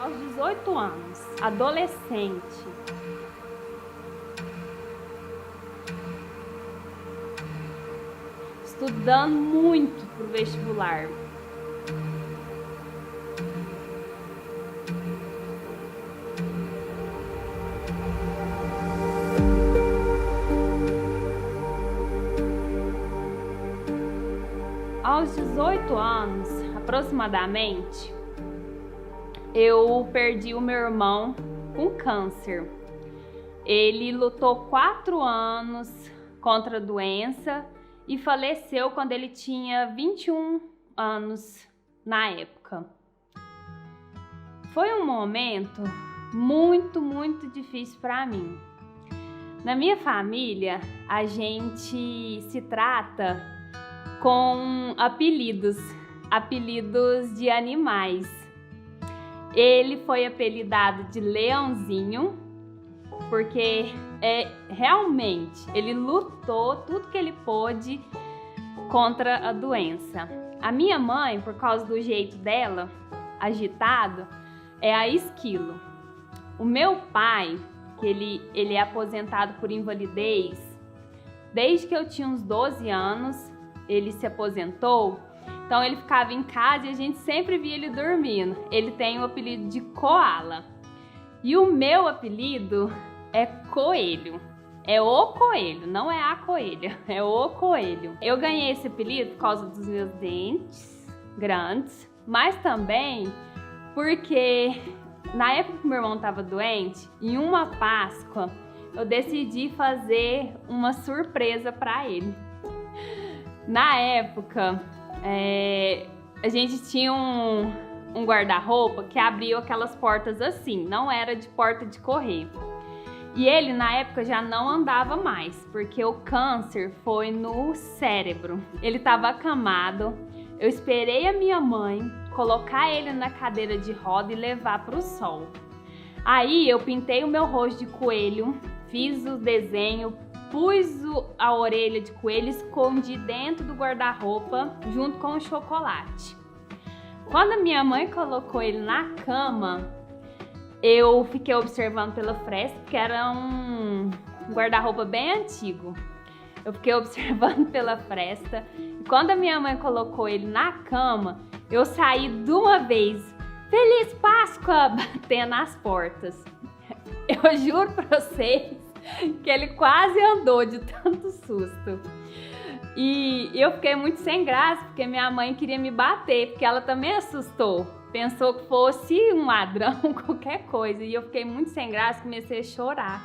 Aos 18 anos, adolescente, estudando muito pro vestibular. Aos 18 anos, aproximadamente, eu perdi o meu irmão com câncer. Ele lutou 4 anos contra a doença e faleceu quando ele tinha 21 anos na época. Foi um momento muito difícil para mim. Na minha família, a gente se trata com apelidos de animais. Ele foi apelidado de Leãozinho, porque realmente ele lutou tudo que ele pôde contra a doença. A minha mãe, por causa do jeito dela, agitado, é a Esquilo. O meu pai, que ele é aposentado por invalidez, desde que eu tinha uns 12 anos, ele se aposentou, então ele ficava em casa e a gente sempre via ele dormindo. Ele tem o apelido de Koala. E o meu apelido é Coelho. É o Coelho, não é a coelha, é o Coelho. Eu ganhei esse apelido por causa dos meus dentes grandes, mas também porque na época que meu irmão estava doente, em uma Páscoa, eu decidi fazer uma surpresa para ele. Na época, a gente tinha um guarda-roupa que abriu aquelas portas assim, não era de porta de correr. E ele, na época, já não andava mais, porque o câncer foi no cérebro. Ele estava acamado, eu esperei a minha mãe colocar ele na cadeira de roda e levar para o sol. Aí eu pintei o meu rosto de coelho, fiz o desenho, pus a orelha de coelho, escondi dentro do guarda-roupa junto com o chocolate. Quando a minha mãe colocou ele na cama, eu fiquei observando pela fresta, porque era um guarda-roupa bem antigo. Eu fiquei observando pela fresta e quando a minha mãe colocou ele na cama, eu saí de uma vez, Feliz Páscoa, batendo nas portas. Eu juro pra vocês que ele quase andou de tanto susto. E eu fiquei muito sem graça, porque minha mãe queria me bater, porque ela também assustou. Pensou que fosse um ladrão, qualquer coisa. E eu fiquei muito sem graça, comecei a chorar.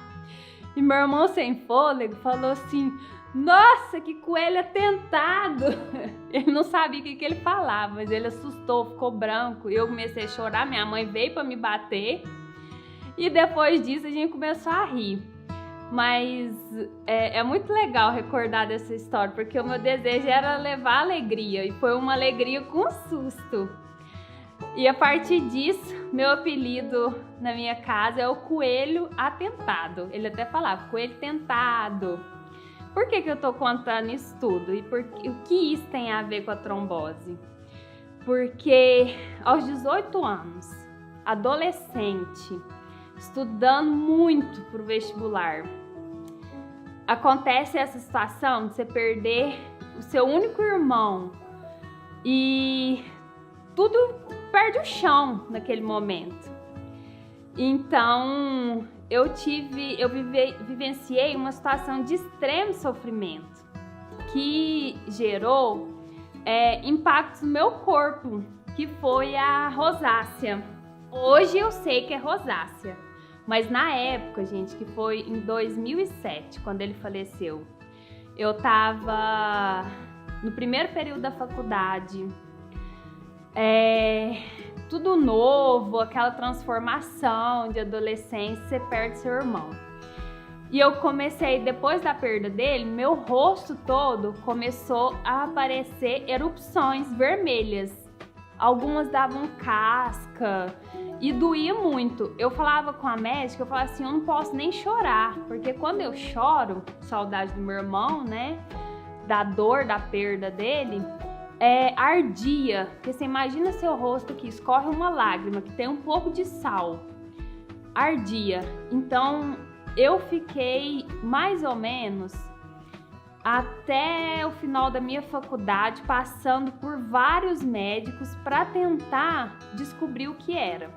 E meu irmão sem fôlego falou assim, nossa, que coelho atentado. Ele não sabia o que ele falava, mas ele assustou, ficou branco. E eu comecei a chorar, minha mãe veio para me bater. E depois disso a gente começou a rir. Mas é muito legal recordar dessa história, porque o meu desejo era levar alegria, e foi uma alegria com susto. E a partir disso, meu apelido na minha casa é o Coelho Atentado. Ele até falava, Coelho Tentado. Por que eu tô contando isso tudo? E o que isso tem a ver com a trombose? Porque aos 18 anos, adolescente, estudando muito pro vestibular, acontece essa situação de você perder o seu único irmão e tudo perde o chão naquele momento. Então eu vivenciei uma situação de extremo sofrimento que gerou impactos no meu corpo, que foi a rosácea. Hoje eu sei que é rosácea, mas na época, gente, que foi em 2007, quando ele faleceu, eu tava no primeiro período da faculdade, tudo novo, aquela transformação de adolescência, você perde seu irmão. E eu comecei, depois da perda dele, meu rosto todo começou a aparecer erupções vermelhas. Algumas davam casca e doía muito. Eu falava com a médica, eu falava assim, eu não posso nem chorar, porque quando eu choro, saudade do meu irmão, né, da dor, da perda dele, ardia, porque você imagina seu rosto aqui, escorre uma lágrima, que tem um pouco de sal, ardia. Então eu fiquei mais ou menos até o final da minha faculdade passando por vários médicos para tentar descobrir o que era.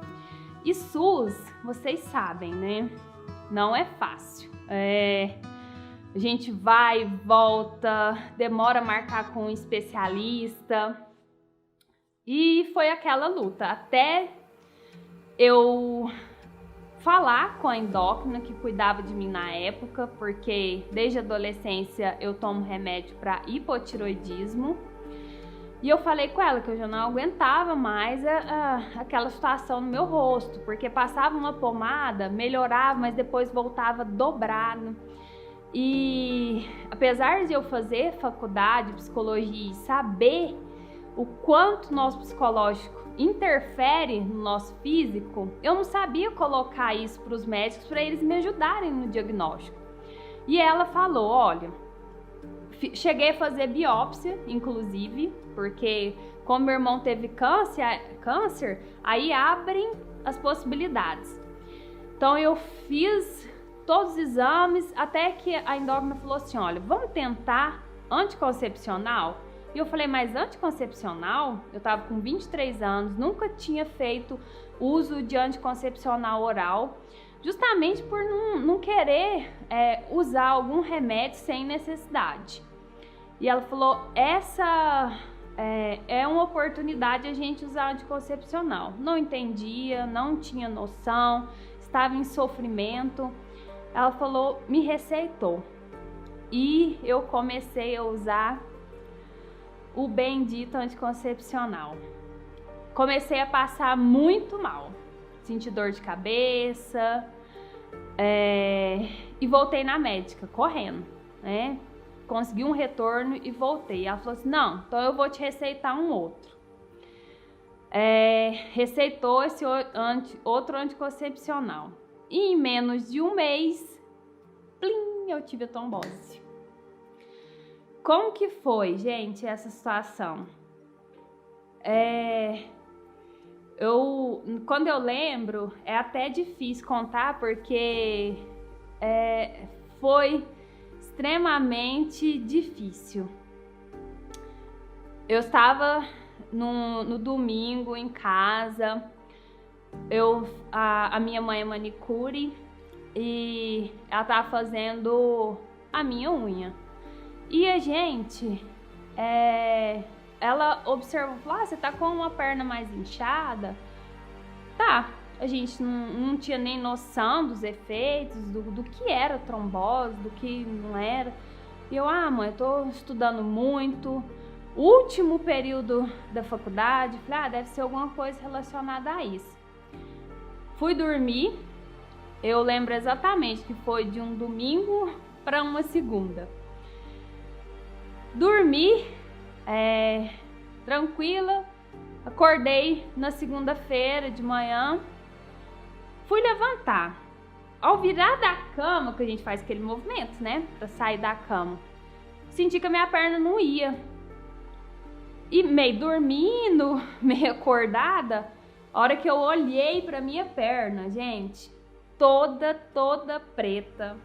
E SUS, vocês sabem, né? Não é fácil. A gente vai, volta, demora a marcar com um especialista. E foi aquela luta até eu falar com a endócrina que cuidava de mim na época, porque desde a adolescência eu tomo remédio para hipotiroidismo. E eu falei com ela que eu já não aguentava mais aquela situação no meu rosto, porque passava uma pomada, melhorava, mas depois voltava dobrado. E apesar de eu fazer faculdade de psicologia e saber o quanto o nosso psicológico interfere no nosso físico, eu não sabia colocar isso para os médicos, para eles me ajudarem no diagnóstico. E ela falou, olha, cheguei a fazer biópsia, inclusive, porque como meu irmão teve câncer, aí abrem as possibilidades. Então eu fiz todos os exames, até que a endócrina falou assim, olha, vamos tentar anticoncepcional? E eu falei, mas anticoncepcional? Eu tava com 23 anos, nunca tinha feito uso de anticoncepcional oral, justamente por não querer usar algum remédio sem necessidade. E ela falou, essa é uma oportunidade a gente usar anticoncepcional. Não entendia, não tinha noção, estava em sofrimento. Ela falou, me receitou. E eu comecei a usar o bendito anticoncepcional. Comecei a passar muito mal, senti dor de cabeça, e voltei na médica correndo, né? Consegui um retorno e voltei. Ela falou assim, não, então eu vou te receitar um outro. Receitou esse outro anticoncepcional. E em menos de um mês, plim, eu tive a trombose. Como que foi, gente, essa situação? Quando eu lembro, é até difícil contar, porque foi extremamente difícil. Eu estava no domingo em casa, a minha mãe é manicure e ela estava fazendo a minha unha. E a gente, ela observou, falou, você tá com uma perna mais inchada? Tá, a gente não tinha nem noção dos efeitos, do que era trombose, do que não era. E eu, mãe, eu tô estudando muito, último período da faculdade, falei, deve ser alguma coisa relacionada a isso. Fui dormir, eu lembro exatamente que foi de um domingo para uma segunda. Dormi, tranquila, acordei na segunda-feira de manhã, fui levantar. Ao virar da cama, que a gente faz aquele movimento, né, pra sair da cama, senti que a minha perna não ia. E meio dormindo, meio acordada, a hora que eu olhei pra minha perna, gente, toda preta.